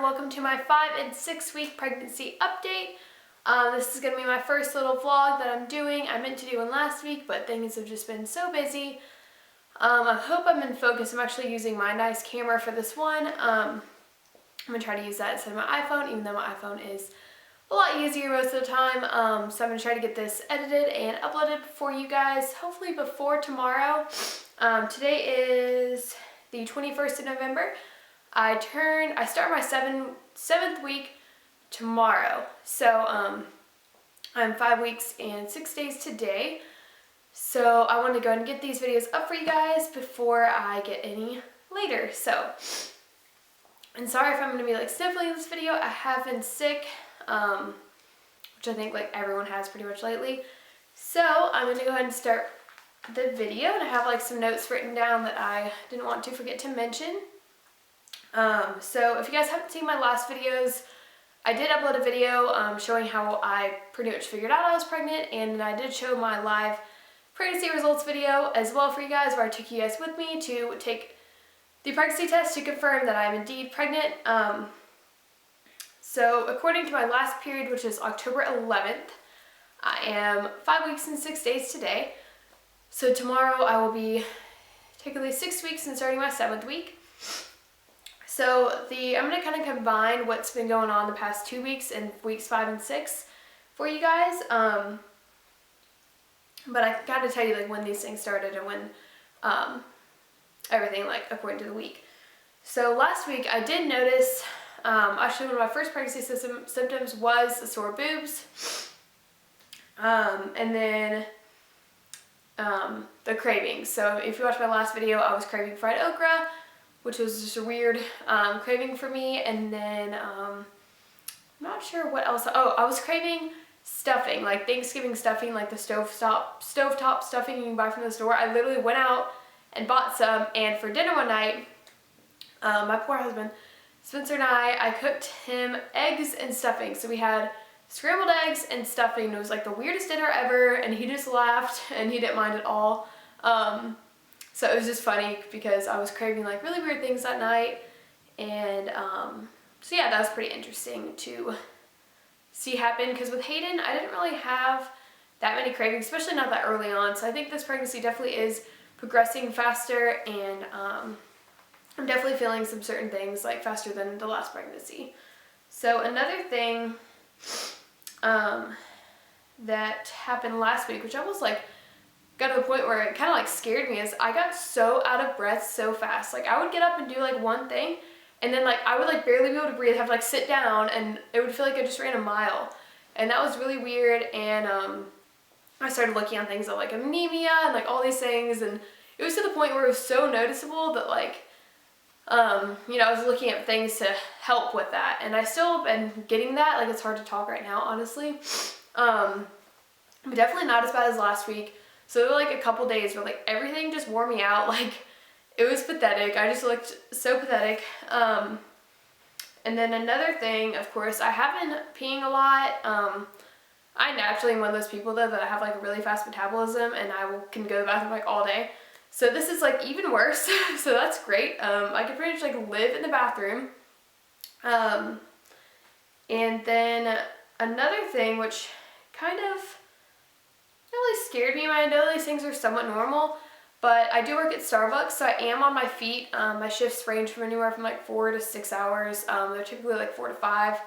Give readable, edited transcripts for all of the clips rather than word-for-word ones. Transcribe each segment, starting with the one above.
welcome to my 5 and 6 week pregnancy update. This is going to be my first little vlog that I'm doing. I meant to do one last week, but things have just been so busy. I hope I'm in focus. I'm actually using my nice camera for this one. I'm going to try to use that instead of my iPhone, even though my iPhone is a lot easier most of the time. So I'm going to try to get this edited and uploaded for you guys, hopefully before tomorrow. Today is the 21st of November. I start my seventh week tomorrow. So I'm 5 weeks and 6 days today. So I wanted to go ahead and get these videos up for you guys before I get any later. So, and sorry if I'm going to be like sniffling in this video. I have been sick, which I think like everyone has pretty much lately. So I'm going to go ahead and start the video, and I have like some notes written down that I didn't want to forget to mention. So if you guys haven't seen my last videos, I did upload a video showing how I pretty much figured out I was pregnant, and I did show my live pregnancy results video as well for you guys, where I took you guys with me to take the pregnancy test to confirm that I'm indeed pregnant. So according to my last period, which is October 11th, I am 5 weeks and 6 days today. So tomorrow I will be technically 6 weeks and starting my 7th week. So I'm going to kind of combine what's been going on the past 2 weeks and weeks 5 and 6 for you guys. But I got to tell you like when these things started and when everything like according to the week. So last week I did notice, actually one of my first pregnancy symptoms was the sore boobs. And then the cravings. So if you watched my last video, I was craving fried okra, which was just a weird craving for me. And then I'm not sure what else. Oh, I was craving stuffing, like Thanksgiving stuffing, like the stovetop stuffing you can buy from the store. I literally went out and bought some, and for dinner one night, my poor husband, Spencer, and I cooked him eggs and stuffing. So we had scrambled eggs and stuffing. It was like the weirdest dinner ever, and he just laughed and he didn't mind at all. So it was just funny because I was craving like really weird things that night, and so yeah, that was pretty interesting to see happen, because with Hayden I didn't really have that many cravings, especially not that early on. So I think this pregnancy definitely is progressing faster, and I'm definitely feeling some certain things like faster than the last pregnancy. So another thing that happened last week, which I was like got to the point where it kind of like scared me, is I got so out of breath so fast. Like I would get up and do like one thing, and then like I would like barely be able to breathe, have to like sit down, and it would feel like I just ran a mile. And that was really weird. And I started looking on things like anemia and like all these things, and it was to the point where it was so noticeable that like you know, I was looking at things to help with that, and I still have been getting that. Like it's hard to talk right now, honestly. But definitely not as bad as last week. So there were like a couple days where like everything just wore me out. Like it was pathetic. I just looked so pathetic. And then another thing, of course, I have been peeing a lot. I naturally am one of those people though that I have like a really fast metabolism, and can go to the bathroom like all day. So this is like even worse. So that's great. I can pretty much like live in the bathroom. And then another thing which kind of really scared me, I know these things are somewhat normal, but I do work at Starbucks, so I am on my feet. My shifts range from anywhere from like 4 to 6 hours. They're typically like 4 to 5.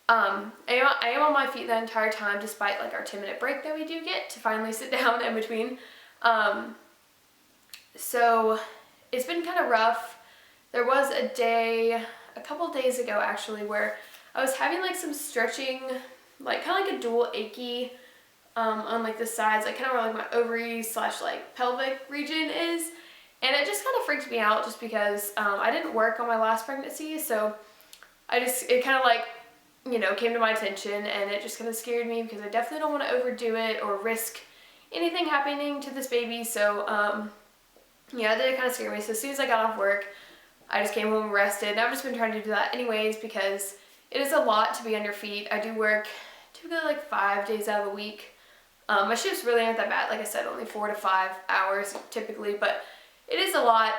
I am on my feet the entire time, despite like our 10-minute break that we do get to finally sit down in between. So it's been kind of rough. There was a couple days ago actually, where I was having like some stretching, like kind of like a dual achy on like the sides, like kind of where like my ovaries / like pelvic region is, and it just kind of freaked me out just because I didn't work on my last pregnancy. So it kind of like, you know, came to my attention, and it just kind of scared me because I definitely don't want to overdo it or risk anything happening to this baby. So yeah, that did kind of scare me. So as soon as I got off work, I just came home and rested, and I've just been trying to do that anyways because it is a lot to be on your feet. I do work typically like 5 days out of the week. My shifts really aren't that bad. Like I said, only 4 to 5 hours typically, but it is a lot.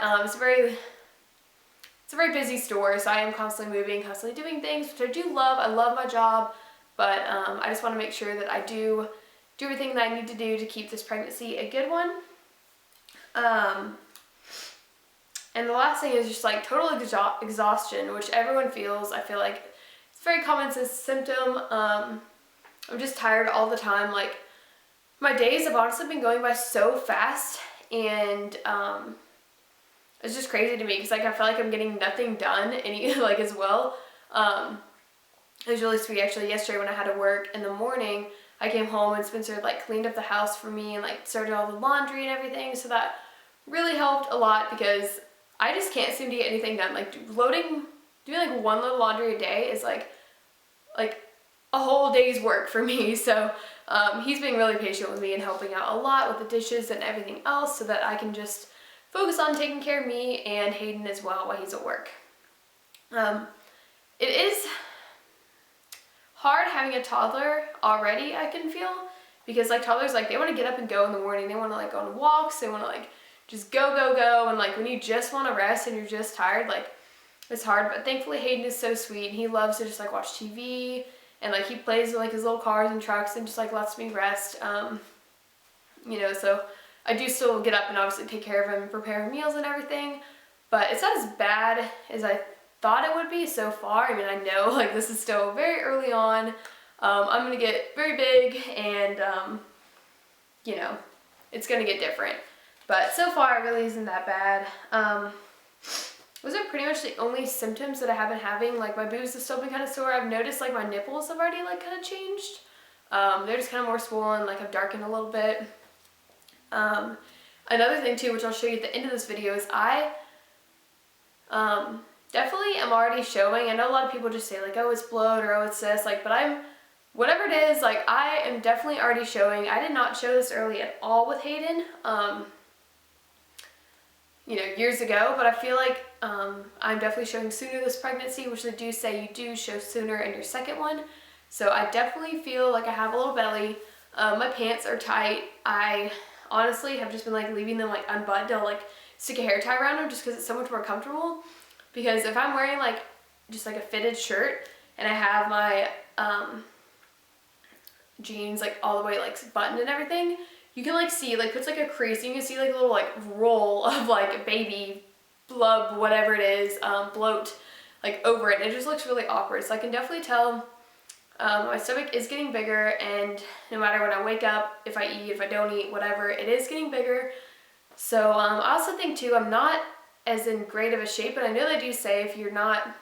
It's a it's a very busy store, so I am constantly moving, constantly doing things, which I do love. I love my job, but I just want to make sure that I do everything that I need to do to keep this pregnancy a good one. And the last thing is just like total exhaustion, which everyone feels. I feel like it's a very common symptom. I'm just tired all the time. Like, my days have honestly been going by so fast, and it's just crazy to me because like I feel like I'm getting nothing done like as well. It was really sweet actually. Yesterday when I had to work in the morning, I came home and Spencer like cleaned up the house for me and like started all the laundry and everything, so that really helped a lot because I just can't seem to get anything done. Like doing like one load of laundry a day is like a whole day's work for me. So he's being really patient with me and helping out a lot with the dishes and everything else so that I can just focus on taking care of me and Hayden as well while he's at work. It is hard having a toddler already, I can feel, because like toddlers, like they want to get up and go in the morning. They want to like go on walks. They want to like just go. And like when you just want to rest and you're just tired, like it's hard. But thankfully Hayden is so sweet and he loves to just like watch TV and like he plays with like his little cars and trucks and just like lets me rest. You know, so I do still get up and obviously take care of him and prepare meals and everything, but it's not as bad as I thought it would be so far. I mean, I know like this is still very early on. I'm gonna get very big and you know, it's gonna get different, but so far it really isn't that bad. Those are pretty much the only symptoms that I have been having. Like my boobs have still been kind of sore. I've noticed like my nipples have already like kind of changed. They're just kind of more swollen, like I've darkened a little bit. Another thing too, which I'll show you at the end of this video, is I definitely am already showing. I know a lot of people just say like, oh, it's bloat or oh, it's this, like, but whatever it is, like I am definitely already showing. I did not show this early at all with Hayden, you know, years ago, but I feel like I'm definitely showing sooner this pregnancy, which they do say you do show sooner in your second one. So I definitely feel like I have a little belly. My pants are tight. I honestly have just been like leaving them like unbuttoned. I'll like stick a hair tie around them just because it's so much more comfortable. Because if I'm wearing like just like a fitted shirt and I have my jeans like all the way like buttoned and everything, you can like see like puts like a crease. You can see like a little like roll of like baby blub, whatever it is, bloat like over it. It just looks really awkward. So I can definitely tell my stomach is getting bigger, and no matter when I wake up, if I eat, if I don't eat, whatever, it is getting bigger. So I also think too, I'm not as in great of a shape, but I know they do say if you're not,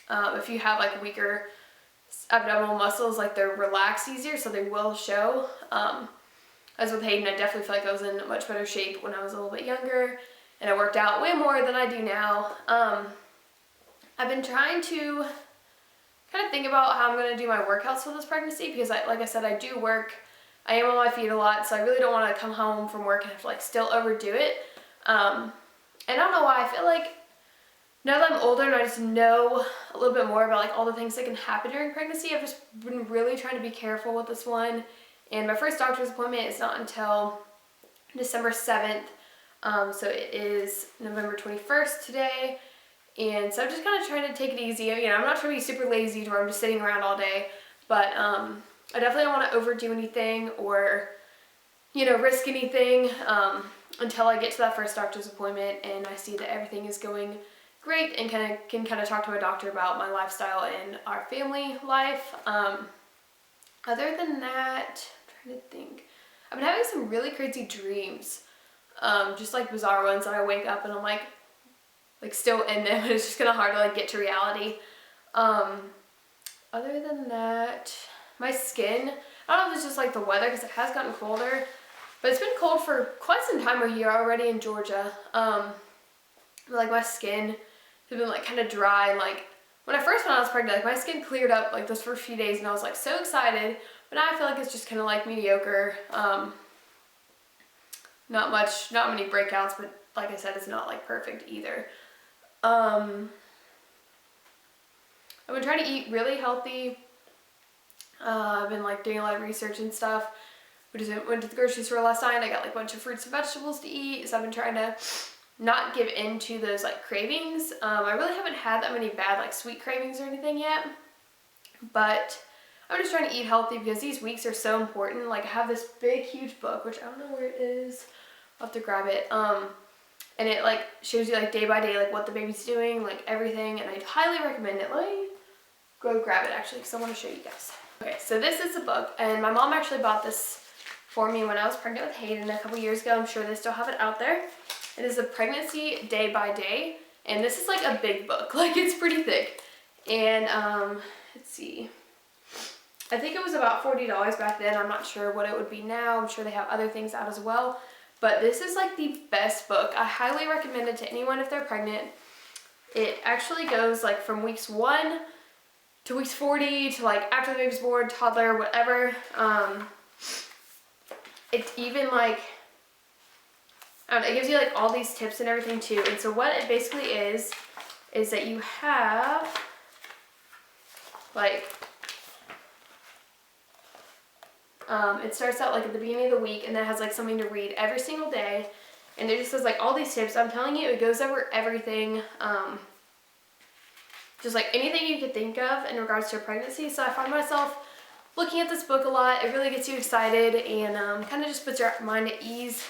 if you have like weaker abdominal muscles, like they're relaxed easier, so they will show. As with Hayden, I definitely feel like I was in much better shape when I was a little bit younger, and I worked out way more than I do now. I've been trying to kind of think about how I'm going to do my workouts for this pregnancy because like I said, I do work. I am on my feet a lot, so I really don't want to come home from work and have to like still overdo it. And I don't know why. I feel like now that I'm older and I just know a little bit more about like all the things that can happen during pregnancy, I've just been really trying to be careful with this one. And my first doctor's appointment is not until December 7th. So it is November 21st today. And so I'm just kind of trying to take it easy. You know, I'm not trying to be super lazy to where I'm just sitting around all day, but I definitely don't want to overdo anything or, you know, risk anything until I get to that first doctor's appointment and I see that everything is going great and can talk to my doctor about my lifestyle and our family life. Other than that, I'm trying to think. I've been having some really crazy dreams, just like bizarre ones that I wake up and I'm like still in them, and it's just kind of hard to like get to reality. Other than that, my skin, I don't know if it's just like the weather because it has gotten colder, but it's been cold for quite some time. We're here already in Georgia. Like my skin has been like kind of dry, and like when I first went, I was pregnant, like my skin cleared up like those first few days and I was like so excited, but now I feel like it's just kind of like mediocre. Not many breakouts, but like I said, it's not like perfect either. I've been trying to eat really healthy. I've been like doing a lot of research and stuff. We just went to the grocery store last night. I got like a bunch of fruits and vegetables to eat. So I've been trying to not give in to those like cravings. I really haven't had that many bad like sweet cravings or anything yet, but I'm just trying to eat healthy because these weeks are so important. Like I have this big huge book, which I don't know where it is. I'll have to grab it. And it like shows you like day by day like what the baby's doing, like everything, and I highly recommend it. Let me go grab it actually because I want to show you guys. Okay, so this is the book, and my mom actually bought this for me when I was pregnant with Hayden a couple years ago. I'm sure they still have it out there. It is a pregnancy day by day, and this is like a big book. Like it's pretty thick. And let's see. I think it was about $40 back then. I'm not sure what it would be now. I'm sure they have other things out as well. But this is like the best book. I highly recommend it to anyone if they're pregnant. It actually goes like from weeks 1 to weeks 40 to like after the baby's born, toddler, whatever. It's even like, I don't know, it gives you like all these tips and everything too. And so what it basically is that you have like, it starts out like at the beginning of the week, and then it has like something to read every single day, and it just says like all these tips. I'm telling you, it goes over everything, just like anything you could think of in regards to a pregnancy. So I find myself looking at this book a lot. It really gets you excited and kind of just puts your mind at ease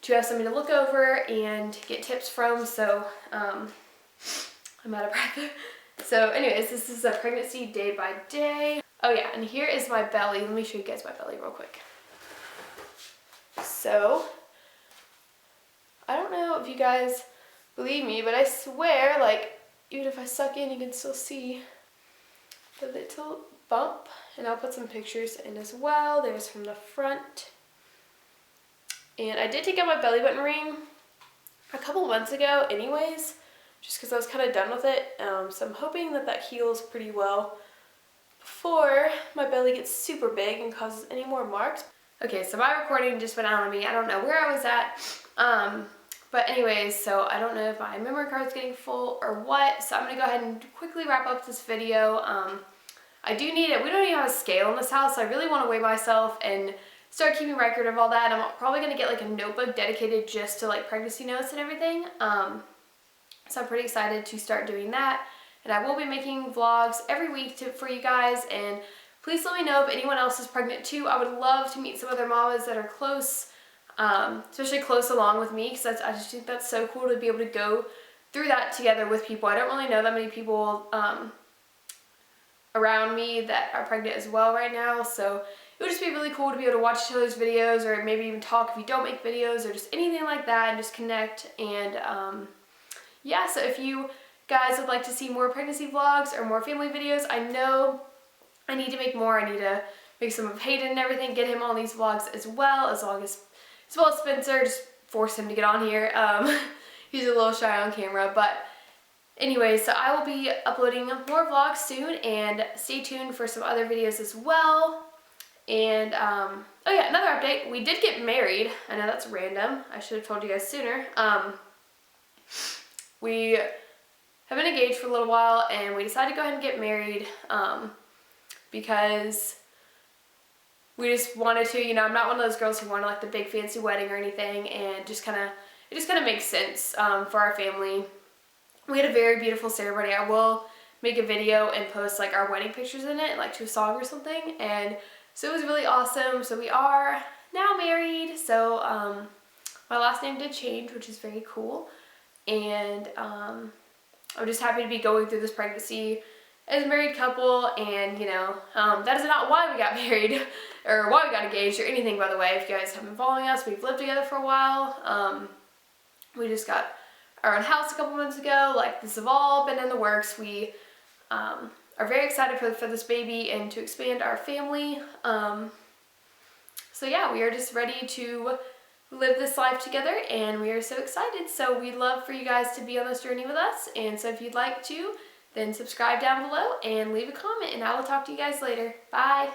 to have something to look over and get tips from. So I'm out of breath. So anyways, this is a pregnancy day by day. Oh yeah, and here is my belly. Let me show you guys my belly real quick. So, I don't know if you guys believe me, but I swear, like, even if I suck in, you can still see the little bump. And I'll put some pictures in as well. There's from the front. And I did take out my belly button ring a couple months ago anyways, just because I was kind of done with it. So I'm hoping that that heals pretty well before my belly gets super big and causes any more marks. Okay, so my recording just went out on me. I don't know where I was at. But anyways, so I don't know if my memory card's getting full or what. So I'm gonna go ahead and quickly wrap up this video. I do need it. We don't even have a scale in this house, so I really want to weigh myself and start keeping record of all that. I'm probably gonna get like a notebook dedicated just to like pregnancy notes and everything. So I'm pretty excited to start doing that. And I will be making vlogs every week for you guys, and please let me know if anyone else is pregnant too. I would love to meet some other mamas that are close, especially close along with me, because I just think that's so cool to be able to go through that together with people. I don't really know that many people around me that are pregnant as well right now, so it would just be really cool to be able to watch each other's videos, or maybe even talk if you don't make videos, or just anything like that, and just connect. And yeah, so if you guys would like to see more pregnancy vlogs or more family videos, I know I need to make more. I need to make some of Hayden and everything, get him on these vlogs as well as Spencer, just force him to get on here. He's a little shy on camera, but anyway, so I will be uploading more vlogs soon, and stay tuned for some other videos as well. And oh yeah, another update, we did get married. I know that's random, I should have told you guys sooner. We have been engaged for a little while, and we decided to go ahead and get married because we just wanted to, you know, I'm not one of those girls who wanted like the big fancy wedding or anything, and it just kind of makes sense for our family. We had a very beautiful ceremony. I will make a video and post like our wedding pictures in it, like to a song or something, and so it was really awesome. So we are now married. So my last name did change, which is very cool, and I'm just happy to be going through this pregnancy as a married couple. And you know, that is not why we got married or why we got engaged or anything, by the way. If you guys have been following us, we've lived together for a while. We just got our own house a couple months ago. Like, this have all been in the works. We are very excited for this baby and to expand our family. So yeah, we are just ready to live this life together, and we are so excited. So we'd love for you guys to be on this journey with us, and so if you'd like to, then subscribe down below and leave a comment, and I will talk to you guys later. Bye!